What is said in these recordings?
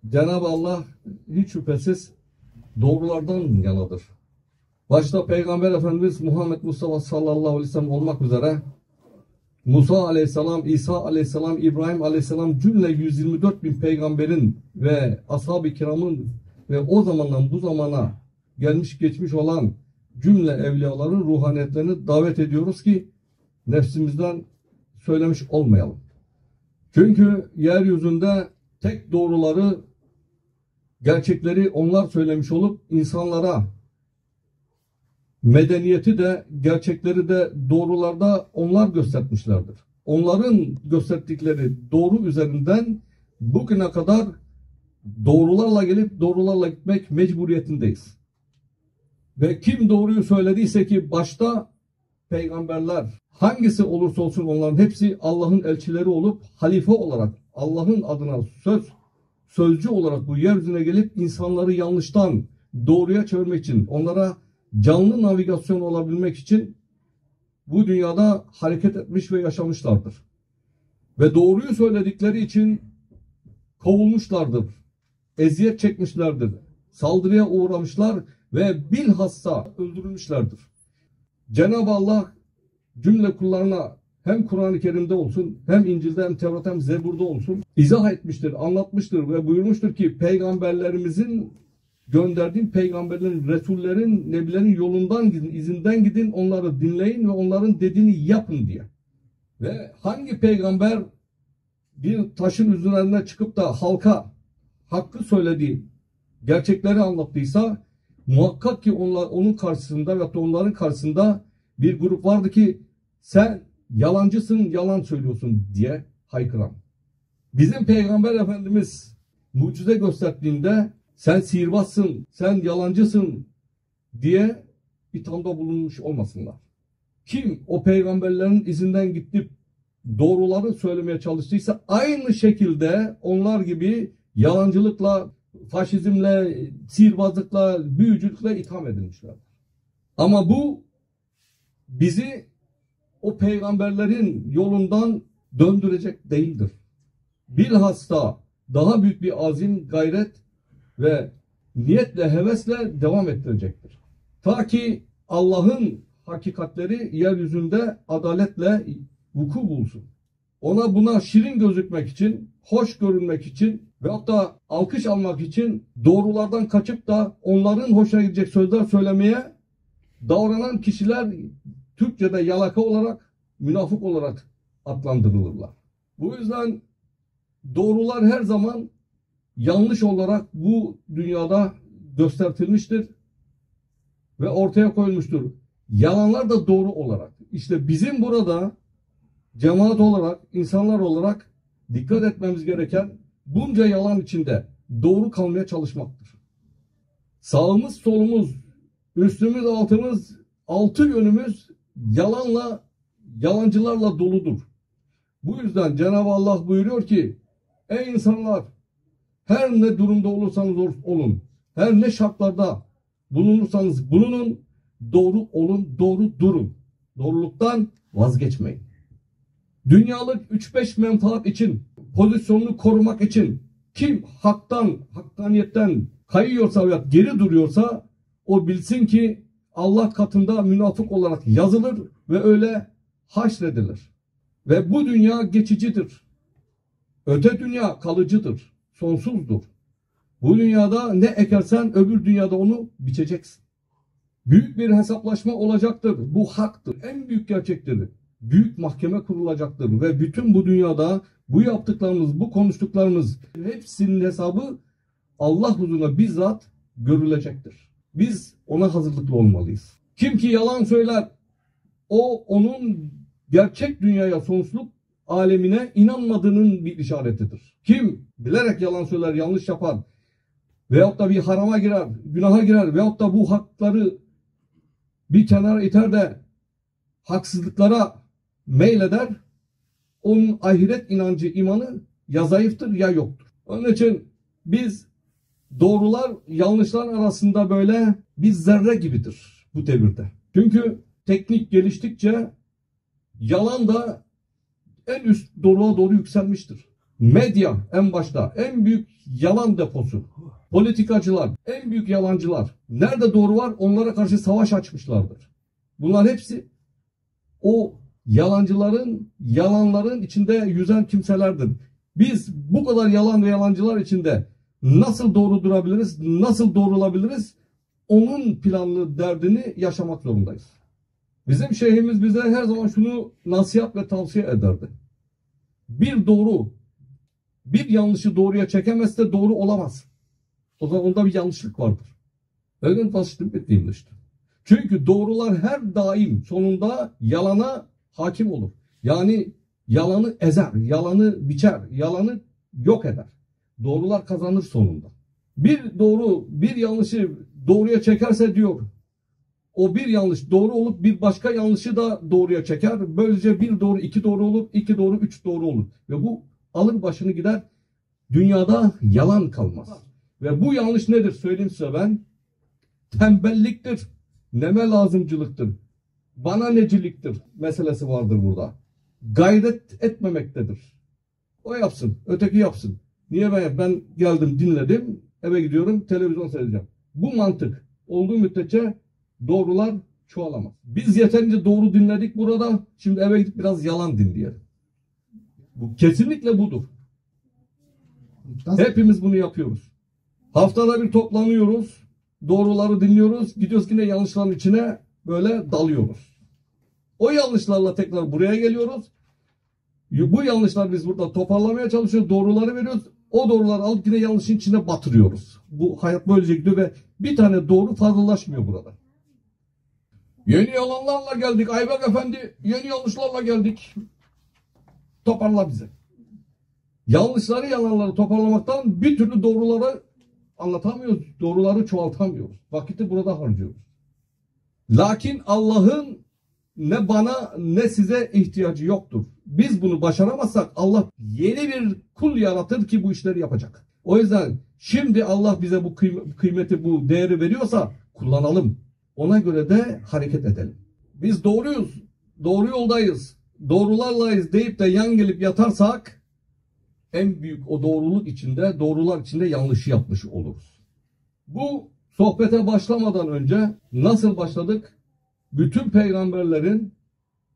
Cenab-ı Allah hiç şüphesiz doğrulardan yanadır. Başta Peygamber Efendimiz Muhammed Mustafa sallallahu aleyhi ve sellem olmak üzere Musa aleyhisselam, İsa aleyhisselam, İbrahim aleyhisselam cümle 124 bin peygamberin ve ashab-ı kiramın ve o zamandan bu zamana gelmiş geçmiş olan cümle evliyaların ruhaniyetlerini davet ediyoruz ki nefsimizden söylemiş olmayalım. Çünkü yeryüzünde tek doğruları, gerçekleri onlar söylemiş olup insanlara medeniyeti de, gerçekleri de doğrularda onlar göstermişlerdir. Onların gösterdikleri doğru üzerinden bugüne kadar doğrularla gelip doğrularla gitmek mecburiyetindeyiz. Ve kim doğruyu söylediyse ki başta peygamberler, hangisi olursa olsun onların hepsi Allah'ın elçileri olup halife olarak Allah'ın adına sözcü olarak bu yeryüzüne gelip insanları yanlıştan doğruya çevirmek için, onlara canlı navigasyon olabilmek için bu dünyada hareket etmiş ve yaşamışlardır. Ve doğruyu söyledikleri için kovulmuşlardır, eziyet çekmişlerdir, saldırıya uğramışlar ve bilhassa öldürülmüşlerdir. Cenab-ı Allah cümle kullarına hem Kur'an-ı Kerim'de olsun, hem İncil'de, hem Tevrat, hem Zebur'da olsun izah etmiştir, anlatmıştır ve buyurmuştur ki peygamberlerimizin gönderdiğim peygamberlerin, resullerin, nebilerin yolundan gidin, izinden gidin, onları dinleyin ve onların dediğini yapın diye. Ve hangi peygamber bir taşın üzerine çıkıp da halka hakkı söylediği, gerçekleri anlattıysa muhakkak ki onun karşısında ve onların karşısında bir grup vardı ki sen yalancısın, yalan söylüyorsun diye haykıran. Bizim Peygamber Efendimiz mucize gösterdiğinde sen sihirbazsın, sen yalancısın diye ithamda bulunmuş olmasınlar. Kim o peygamberlerin izinden gidip doğruları söylemeye çalıştıysa aynı şekilde onlar gibi yalancılıkla, faşizmle, sihirbazlıkla, büyücülükle itham edilmişler. Ama bu bizi o peygamberlerin yolundan döndürecek değildir. Bilhassa daha büyük bir azim, gayret ve niyetle, hevesle devam ettirecektir. Ta ki Allah'ın hakikatleri yeryüzünde adaletle vuku bulsun. Ona buna şirin gözükmek için, hoş görünmek için veyahut da alkış almak için doğrulardan kaçıp da onların hoşuna gidecek sözler söylemeye davranan kişiler Türkçe'de yalaka olarak, münafık olarak adlandırılırlar. Bu yüzden doğrular her zaman yanlış olarak bu dünyada göstertilmiştir ve ortaya koyulmuştur. Yalanlar da doğru olarak. İşte bizim burada cemaat olarak, insanlar olarak dikkat etmemiz gereken bunca yalan içinde doğru kalmaya çalışmaktır. Sağımız, solumuz, üstümüz, altımız, altı yönümüz yalanla, yalancılarla doludur. Bu yüzden Cenab-ı Allah buyuruyor ki ey insanlar, her ne durumda olursanız olun, her ne şartlarda bulunursanız bulunun, doğru olun, doğru durun. Doğruluktan vazgeçmeyin. Dünyalık 3-5 menfaat için, pozisyonunu korumak için kim hakkaniyetten kayıyorsa veya geri duruyorsa o bilsin ki Allah katında münafık olarak yazılır ve öyle haşredilir. Ve bu dünya geçicidir. Öte dünya kalıcıdır, sonsuzdur. Bu dünyada ne ekersen öbür dünyada onu biçeceksin. Büyük bir hesaplaşma olacaktır. Bu haktır. En büyük gerçektir. Büyük mahkeme kurulacaktır ve bütün bu dünyada bu yaptıklarımız, bu konuştuklarımız hepsinin hesabı Allah huzuruna bizzat görülecektir. Biz ona hazırlıklı olmalıyız. Kim ki yalan söyler, onun gerçek dünyaya, sonsuzluk alemine inanmadığının bir işaretidir. Kim bilerek yalan söyler, yanlış yapar veyahut da bir harama girer, günaha girer veyahut da bu hakları bir kenara iter de haksızlıklara meyleder, onun ahiret inancı, imanı ya zayıftır ya yoktur. Onun için biz doğrular yanlışlar arasında böyle bir zerre gibidir bu devirde. Çünkü teknik geliştikçe yalan da en üst doruğa doğru yükselmiştir. medya en başta en büyük yalan deposu. Politikacılar en büyük yalancılar. Nerede doğru var onlara karşı savaş açmışlardır. Bunlar hepsi o yalanların içinde yüzen kimselerdir. Biz bu kadar yalan ve yalancılar içinde nasıl doğru durabiliriz, nasıl doğrulabiliriz? Onun planlı derdini yaşamak zorundayız. Bizim şeyhimiz bize her zaman şunu nasihat ve tavsiye ederdi. Bir yanlışı doğruya çekemezse doğru olamaz. O zaman onda bir yanlışlık vardır. Irgendwas stimmt mit dem nicht. Çünkü doğrular her daim sonunda yalana hakim olur. Yani yalanı ezer, yalanı biçer, yalanı yok eder. Doğrular kazanır sonunda. Bir yanlışı doğruya çekerse diyor, o bir yanlış doğru olup bir başka yanlışı da doğruya çeker. Böylece bir doğru iki doğru olur, iki doğru üç doğru olur. Ve bu alır başını gider. Dünyada yalan kalmaz. Ve bu yanlış nedir? Söyleyeyim size ben. Tembelliktir. Neme lazımcılıktır. Bana neciliktir meselesi vardır burada. Gayret etmemektedir. O yapsın, öteki yapsın. Niye ben geldim, dinledim, eve gidiyorum, televizyon seyredeceğim. Bu mantık olduğu müddetçe doğrular çoğalamaz. Biz yeterince doğru dinledik burada, şimdi eve gidip biraz yalan dinleyelim. Bu kesinlikle budur. Hepimiz bunu yapıyoruz. Haftada bir toplanıyoruz, doğruları dinliyoruz, gidiyoruz yine yanlışların içine böyle dalıyoruz. O yanlışlarla tekrar buraya geliyoruz. Bu yanlışlar biz burada toparlamaya çalışıyoruz, doğruları veriyoruz. O doğruları alıp yine yanlışın içine batırıyoruz. Bu hayat böylece gidiyor ve bir tane doğru fazlalaşmıyor burada. Yeni yalanlarla geldik Ayberk Efendi, yeni yanlışlarla geldik. Toparla bize. Yalanları toparlamaktan bir türlü doğruları anlatamıyoruz, doğruları çoğaltamıyoruz. Vakiti burada harcıyoruz. Lakin Allah'ın ne bana ne size ihtiyacı yoktur. Biz bunu başaramazsak Allah yeni bir kul yaratır ki bu işleri yapacak. O yüzden şimdi Allah bize bu kıymeti, bu değeri veriyorsa kullanalım. Ona göre de hareket edelim. Biz doğruyuz, doğru yoldayız, doğrularlayız deyip de yan gelip yatarsak en büyük o doğrular içinde yanlışı yapmış oluruz. Bu sohbete başlamadan önce nasıl başladık? Bütün peygamberlerin,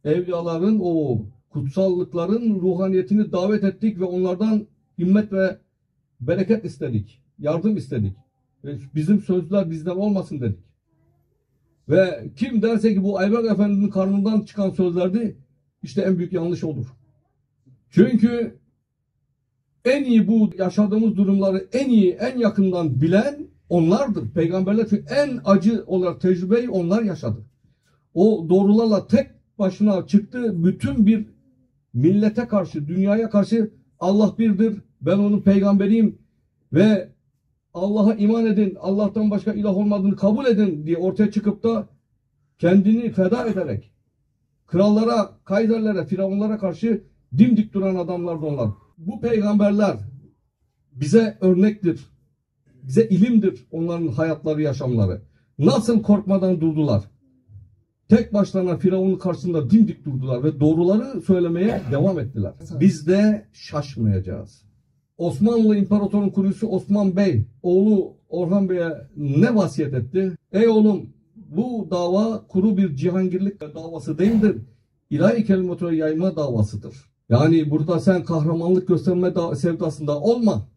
evliyaların, o kutsallıkların ruhaniyetini davet ettik ve onlardan himmet ve bereket istedik. Yardım istedik. Ve bizim sözler bizden olmasın dedik. Ve kim derse ki bu Ayberk Efendi'nin karnından çıkan sözlerdi, işte en büyük yanlış olur. Çünkü en iyi bu yaşadığımız durumları en iyi, en yakından bilen onlardır. Peygamberler çünkü en acı olarak tecrübeyi onlar yaşadı. O doğrularla tek başına çıktı. Bütün bir millete karşı, dünyaya karşı Allah birdir. Ben onun peygamberiyim ve Allah'a iman edin. Allah'tan başka ilah olmadığını kabul edin diye ortaya çıkıp da kendini feda ederek krallara, kaiserlere, firavunlara karşı dimdik duran adamlardı onlar. Bu peygamberler bize örnektir. Bize ilimdir onların hayatları, yaşamları. Nasıl korkmadan durdular. Tek başlarına Firavun'un karşısında dimdik durdular ve doğruları söylemeye devam ettiler. Biz de şaşmayacağız. Osmanlı İmparatorluğu'nun kurucusu Osman Bey, oğlu Orhan Bey'e ne vasiyet etti? Ey oğlum, bu dava kuru bir cihangirlik davası değildir. İlahi kelimetü yayma davasıdır. Yani burada sen kahramanlık gösterme sevdasında olma.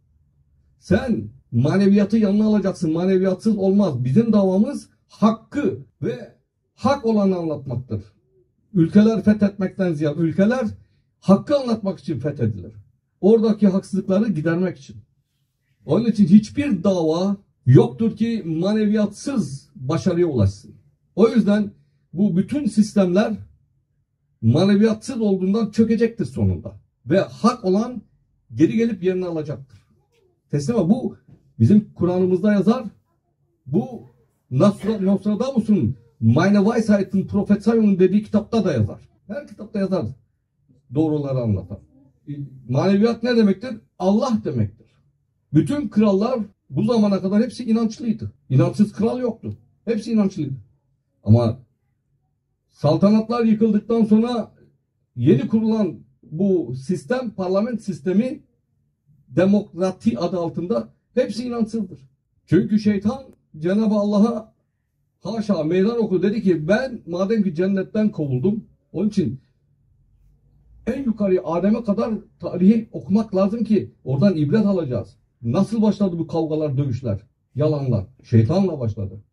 Sen maneviyatı yanına alacaksın. Maneviyatsız olmaz. Bizim davamız hakkı ve hak olanı anlatmaktır. Ülkeler fethetmekten ziyade ülkeler hakkı anlatmak için fethedilir. Oradaki haksızlıkları gidermek için. Onun için hiçbir dava yoktur ki maneviyatsız başarıya ulaşsın. O yüzden bu bütün sistemler maneviyatsız olduğundan çökecektir sonunda. Ve hak olan geri gelip yerini alacaktır. Teslim ol. Bu bizim Kur'an'ımızda yazar. Bu Nostradamus'un Meine Weisheiten Prophezeiungen dediği kitapta da yazar. Her kitapta yazar. Doğruları anlatan. Maneviyat ne demektir? Allah demektir. Bütün krallar bu zamana kadar hepsi inançlıydı. İnançsız kral yoktu. Hepsi inançlıydı. Ama saltanatlar yıkıldıktan sonra yeni kurulan bu sistem, parlament sistemi demokrati adı altında hepsi inançsızdır. Çünkü şeytan Cenab-ı Allah'a haşa meydan okudu. Dedi ki ben madem ki cennetten kovuldum, onun için en yukarı Adem'e kadar tarihi okumak lazım ki oradan ibret alacağız. Nasıl başladı bu kavgalar, dövüşler, yalanlar? Şeytanla başladı.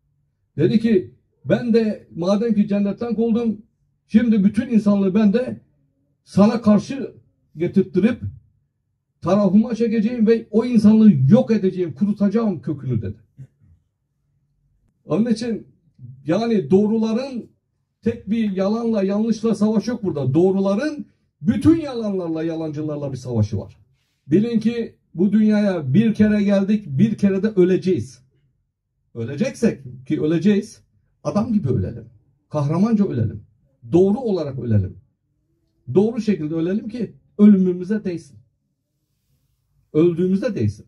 Dedi ki ben de madem ki cennetten kovuldum, şimdi bütün insanlığı ben de sana karşı getirttirip tarafıma çekeceğim ve o insanlığı yok edeceğim, kurutacağım kökünü dedi. Onun için yani doğruların tek bir yalanla, yanlışla savaş yok burada. Doğruların bütün yalanlarla, yalancılarla bir savaşı var. Bilin ki bu dünyaya bir kere geldik, bir kere de öleceğiz. Öleceksek ki öleceğiz, adam gibi ölelim. Kahramanca ölelim. Doğru olarak ölelim. Doğru şekilde ölelim ki ölümümüze değsin. Öldüğümüzde değsin.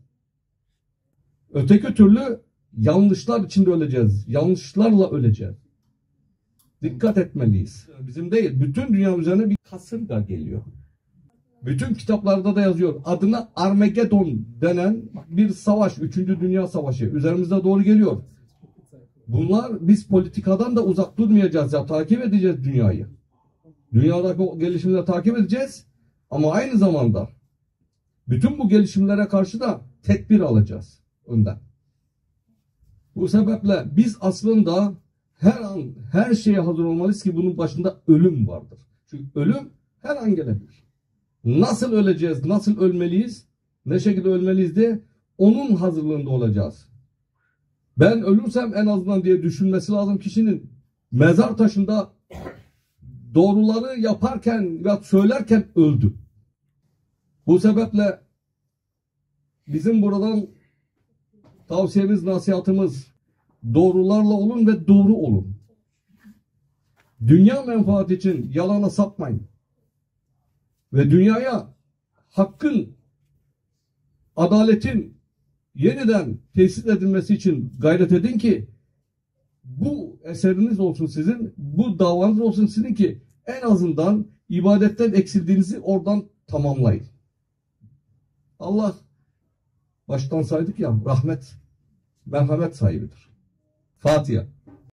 Öteki türlü yanlışlar içinde öleceğiz. Yanlışlarla öleceğiz. Dikkat etmeliyiz. Bizim değil, bütün dünya üzerine bir kasırga geliyor. Bütün kitaplarda da yazıyor. Adına Armageddon denen bir savaş, 3. Dünya Savaşı üzerimize doğru geliyor. Bunlar biz politikadan da uzak durmayacağız ya, takip edeceğiz dünyayı. Dünyadaki o gelişimleri takip edeceğiz ama aynı zamanda bütün bu gelişimlere karşı da tedbir alacağız önden. Bu sebeple biz aslında her an her şeye hazır olmalıyız ki bunun başında ölüm vardır. Çünkü ölüm her an gelebilir. Nasıl öleceğiz, nasıl ölmeliyiz, ne şekilde ölmeliyiz diye onun hazırlığında olacağız. Ben ölürsem en azından diye düşünmesi lazım kişinin. Mezar taşında doğruları yaparken ve söylerken öldü. Bu sebeple bizim buradan tavsiyemiz, nasihatımız doğrularla olun ve doğru olun. Dünya menfaati için yalana sapmayın. Ve dünyaya hakkın, adaletin yeniden tesis edilmesi için gayret edin ki bu eseriniz olsun sizin, bu davanız olsun sizin ki en azından ibadetten eksildiğinizi oradan tamamlayın. Allah baştan saydık ya, rahmet, merhamet sahibidir. Fatiha.